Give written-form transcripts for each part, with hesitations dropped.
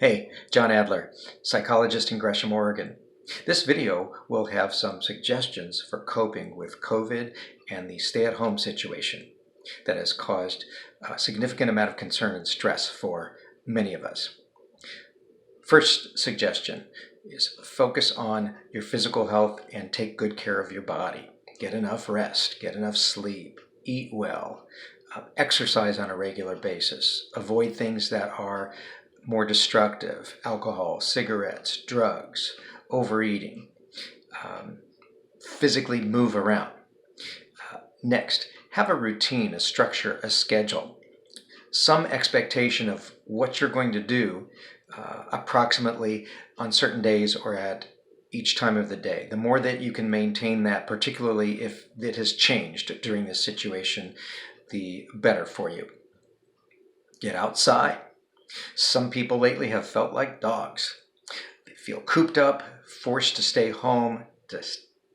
Hey, John Adler, psychologist in Gresham, Oregon. This video will have some suggestions for coping with COVID and the stay-at-home situation that has caused a significant amount of concern and stress for many of us. First suggestion is focus on your physical health and take good care of your body. Get enough rest, get enough sleep, eat well, exercise on a regular basis, avoid things that are more destructive: alcohol, cigarettes, drugs, overeating. Physically move around. Next, have a routine, a structure, a schedule, some expectation of what you're going to do approximately on certain days or at each time of the day. The more that you can maintain that, particularly if it has changed during this situation, the better for you. Get outside. Some people lately have felt like dogs. They feel cooped up, forced to stay home,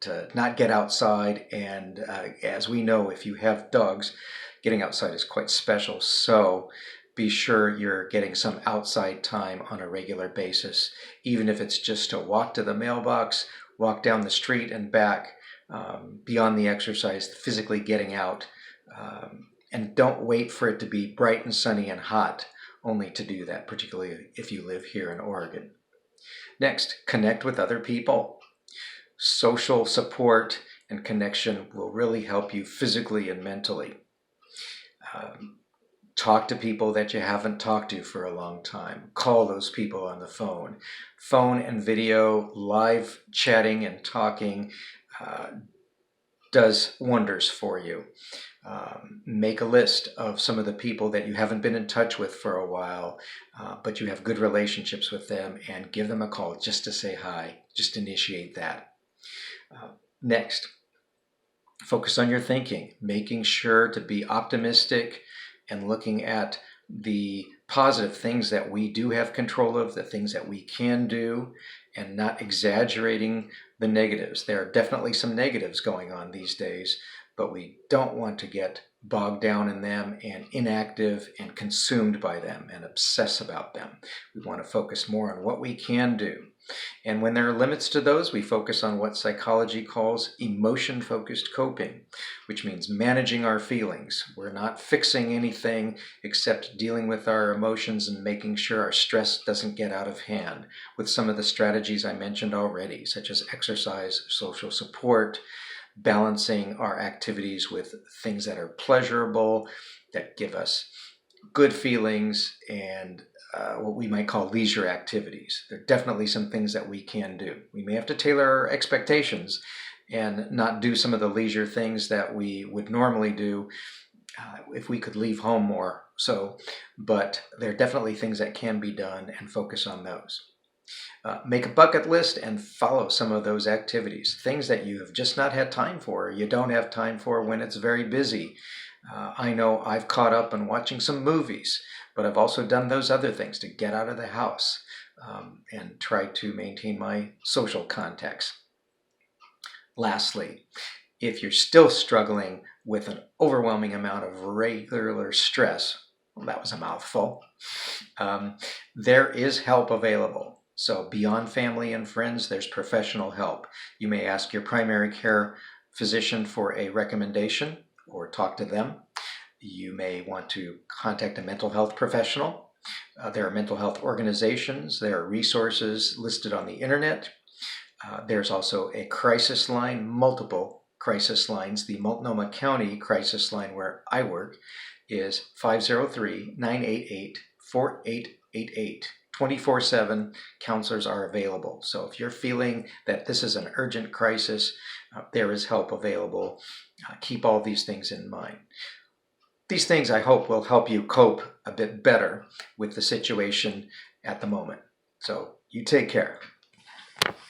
to not get outside. And as we know, if you have dogs, getting outside is quite special. So be sure you're getting some outside time on a regular basis, even if it's just to walk to the mailbox, walk down the street and back, beyond the exercise, physically getting out. And don't wait for it to be bright and sunny and hot only to do that, particularly if you live here in Oregon. Next, connect with other people. Social support and connection will really help you physically and mentally. Talk to people that you haven't talked to for a long time. Call those people on the phone. Phone and video, live chatting and talking does wonders for you. Make a list of some of the people that you haven't been in touch with for a while, but you have good relationships with them, and give them a call just to say hi. Just initiate that. Next, focus on your thinking, making sure to be optimistic and looking at the positive things that we do have control of, the things that we can do, and not exaggerating the negatives. There are definitely some negatives going on these days, but we don't want to get bogged down in them and inactive and consumed by them and obsess about them. We want to focus more on what we can do. And when there are limits to those, we focus on what psychology calls emotion-focused coping, which means managing our feelings. We're not fixing anything except dealing with our emotions and making sure our stress doesn't get out of hand with some of the strategies I mentioned already, such as exercise, social support, balancing our activities with things that are pleasurable, that give us good feelings, and what we might call leisure activities. There are definitely some things that we can do. We may have to tailor our expectations and not do some of the leisure things that we would normally do if we could leave home more so, but there are definitely things that can be done, and focus on those. Make a bucket list and follow some of those activities, things that you have just not had time for, or you don't have time for when it's very busy. I know I've caught up on watching some movies, but I've also done those other things to get out of the house and try to maintain my social contacts. Lastly, if you're still struggling with an overwhelming amount of regular stress, well, that was a mouthful, there is help available. So beyond family and friends, there's professional help. You may ask your primary care physician for a recommendation or talk to them. You may want to contact a mental health professional. There are mental health organizations. There are resources listed on the internet. There's also a crisis line, multiple crisis lines. The Multnomah County crisis line where I work is 503-988-4888. 24/7 counselors are available. So if you're feeling that this is an urgent crisis, there is help available. Keep all these things in mind. These things, I hope, will help you cope a bit better with the situation at the moment. So you take care.